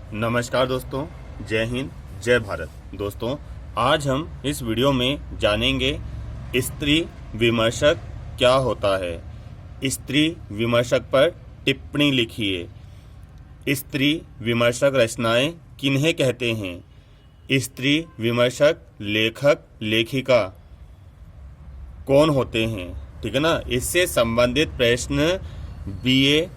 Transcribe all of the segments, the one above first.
नमस्कार दोस्तों, जय हिंद, जय भारत। दोस्तों, आज हम इस वीडियो में जानेंगे स्त्री विमर्शक क्या होता है। स्त्री विमर्शक पर टिप्पणी लिखिए। स्त्री विमर्शक रचनाएं किन्हें कहते हैं? स्त्री विमर्शक लेखक लेखिका कौन होते हैं? ठीक है ना। इससे संबंधित प्रश्न बीए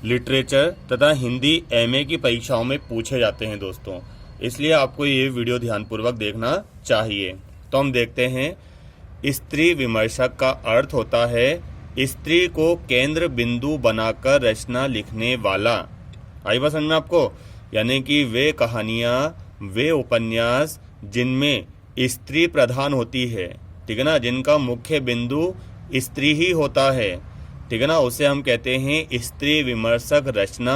लिटरेचर तथा हिंदी एमए की परीक्षाओं में पूछे जाते हैं दोस्तों, इसलिए आपको ये वीडियो ध्यानपूर्वक देखना चाहिए। तो हम देखते हैं। स्त्री विमर्शक का अर्थ होता है स्त्री को केंद्र बिंदु बनाकर रचना लिखने वाला। आई बात समझ में आपको? यानी कि वे कहानियाँ, वे उपन्यास जिनमें स्त्री प्रधान होती है, ठीक है ना, जिनका मुख्य बिंदु स्त्री ही होता है, ठीक है ना, उसे हम कहते हैं स्त्री विमर्शक रचना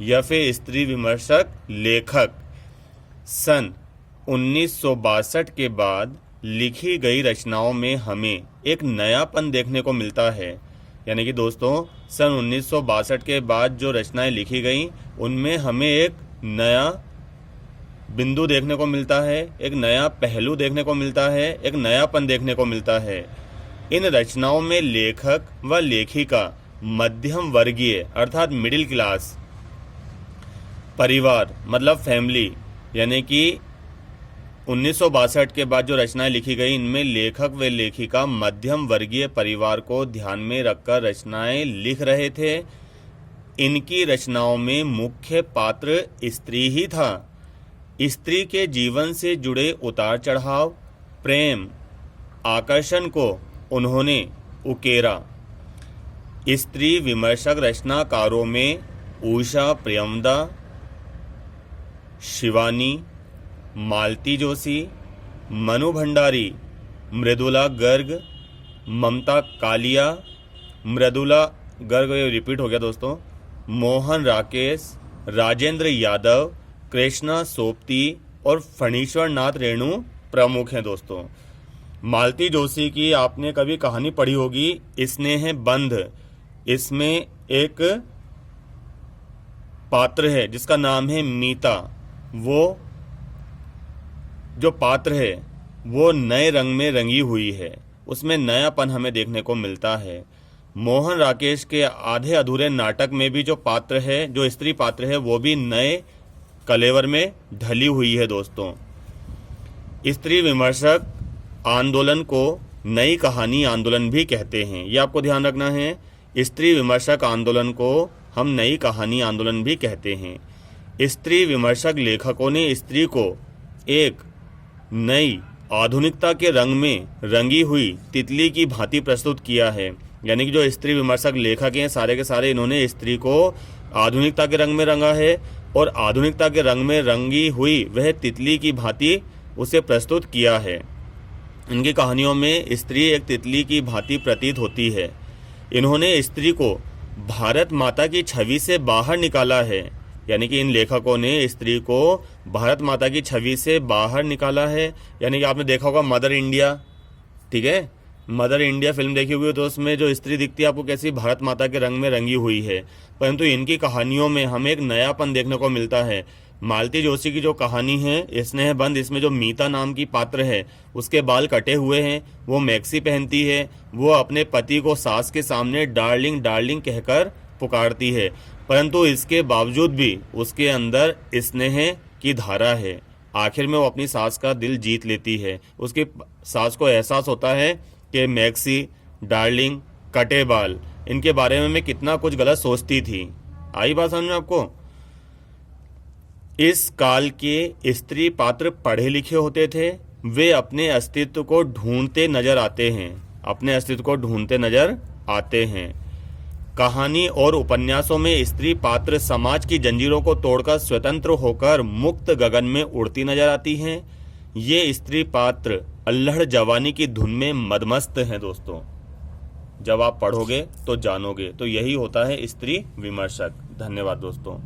या फिर स्त्री विमर्शक लेखक। सन 1962 के बाद लिखी गई रचनाओं में हमें एक नयापन देखने को मिलता है। यानी कि दोस्तों, सन 1962 के बाद जो रचनाएं लिखी गई उनमें हमें एक नया बिंदु देखने को मिलता है, एक नया पहलू देखने को मिलता है, एक नयापन देखने को मिलता है। इन रचनाओं में लेखक व लेखिका मध्यम वर्गीय अर्थात मिडिल क्लास परिवार मतलब फैमिली, यानी कि 1962 के बाद जो रचनाएं लिखी गई इनमें लेखक व लेखिका मध्यम वर्गीय परिवार को ध्यान में रखकर रचनाएं लिख रहे थे। इनकी रचनाओं में मुख्य पात्र स्त्री ही था। स्त्री के जीवन से जुड़े उतार चढ़ाव, प्रेम, आकर्षण को उन्होंने उकेरा। स्त्री विमर्शक रचनाकारों में उषा प्रियमदा, शिवानी, मालती जोशी, मनु भंडारी, मृदुला गर्ग, ममता कालिया, मृदुला गर्ग ये रिपीट हो गया दोस्तों, मोहन राकेश, राजेंद्र यादव, कृष्णा सोपती और फणीश्वर नाथ रेणु प्रमुख हैं दोस्तों। मालती जोशी की आपने कभी कहानी पढ़ी होगी, स्नेह बंध। इसमें एक पात्र है जिसका नाम है मीता। वो जो पात्र है वो नए रंग में रंगी हुई है, उसमें नयापन हमें देखने को मिलता है। मोहन राकेश के आधे अधूरे नाटक में भी जो पात्र है, जो स्त्री पात्र है, वो भी नए कलेवर में ढली हुई है दोस्तों। स्त्री विमर्शक आंदोलन को नई कहानी आंदोलन भी कहते हैं, ये आपको ध्यान रखना है। स्त्री विमर्शक आंदोलन को हम नई कहानी आंदोलन भी कहते हैं। स्त्री विमर्शक लेखकों ने स्त्री को एक नई आधुनिकता के रंग में रंगी हुई तितली की भांति प्रस्तुत किया है। यानी कि जो स्त्री विमर्शक लेखक हैं सारे के सारे, इन्होंने स्त्री को आधुनिकता के रंग में रंगा है और आधुनिकता के रंग में रंगी हुई वह तितली की भांति उसे प्रस्तुत किया है। इनकी कहानियों में स्त्री एक तितली की भांति प्रतीत होती है। इन्होंने स्त्री को भारत माता की छवि से बाहर निकाला है। यानी कि इन लेखकों ने स्त्री को भारत माता की छवि से बाहर निकाला है। यानी कि आपने देखा होगा मदर इंडिया, ठीक है, मदर इंडिया फिल्म देखी हुई तो उसमें जो स्त्री दिखती है आपको कैसी भारत माता के रंग में रंगी हुई है, परंतु इनकी कहानियों में हमें एक नयापन देखने को मिलता है। मालती जोशी की जो कहानी है स्नेह बंध, इसमें जो मीता नाम की पात्र है उसके बाल कटे हुए हैं, वो मैक्सी पहनती है, वो अपने पति को सास के सामने डार्लिंग डार्लिंग कहकर पुकारती है, परंतु इसके बावजूद भी उसके अंदर स्नेह की धारा है। आखिर में वो अपनी सास का दिल जीत लेती है। उसकी सास को एहसास होता है कि मैक्सी, डार्लिंग, कटे बाल, इनके बारे में मैं कितना कुछ गलत सोचती थी। आई बात समझ में आपको? इस काल के स्त्री पात्र पढ़े लिखे होते थे। वे अपने अस्तित्व को ढूंढते नजर आते हैं, अपने अस्तित्व को ढूंढते नजर आते हैं। कहानी और उपन्यासों में स्त्री पात्र समाज की जंजीरों को तोड़कर स्वतंत्र होकर मुक्त गगन में उड़ती नजर आती हैं। ये स्त्री पात्र अल्हड़ जवानी की धुन में मदमस्त हैं दोस्तों। जब आप पढ़ोगे तो जानोगे। तो यही होता है स्त्री विमर्शक। धन्यवाद दोस्तों।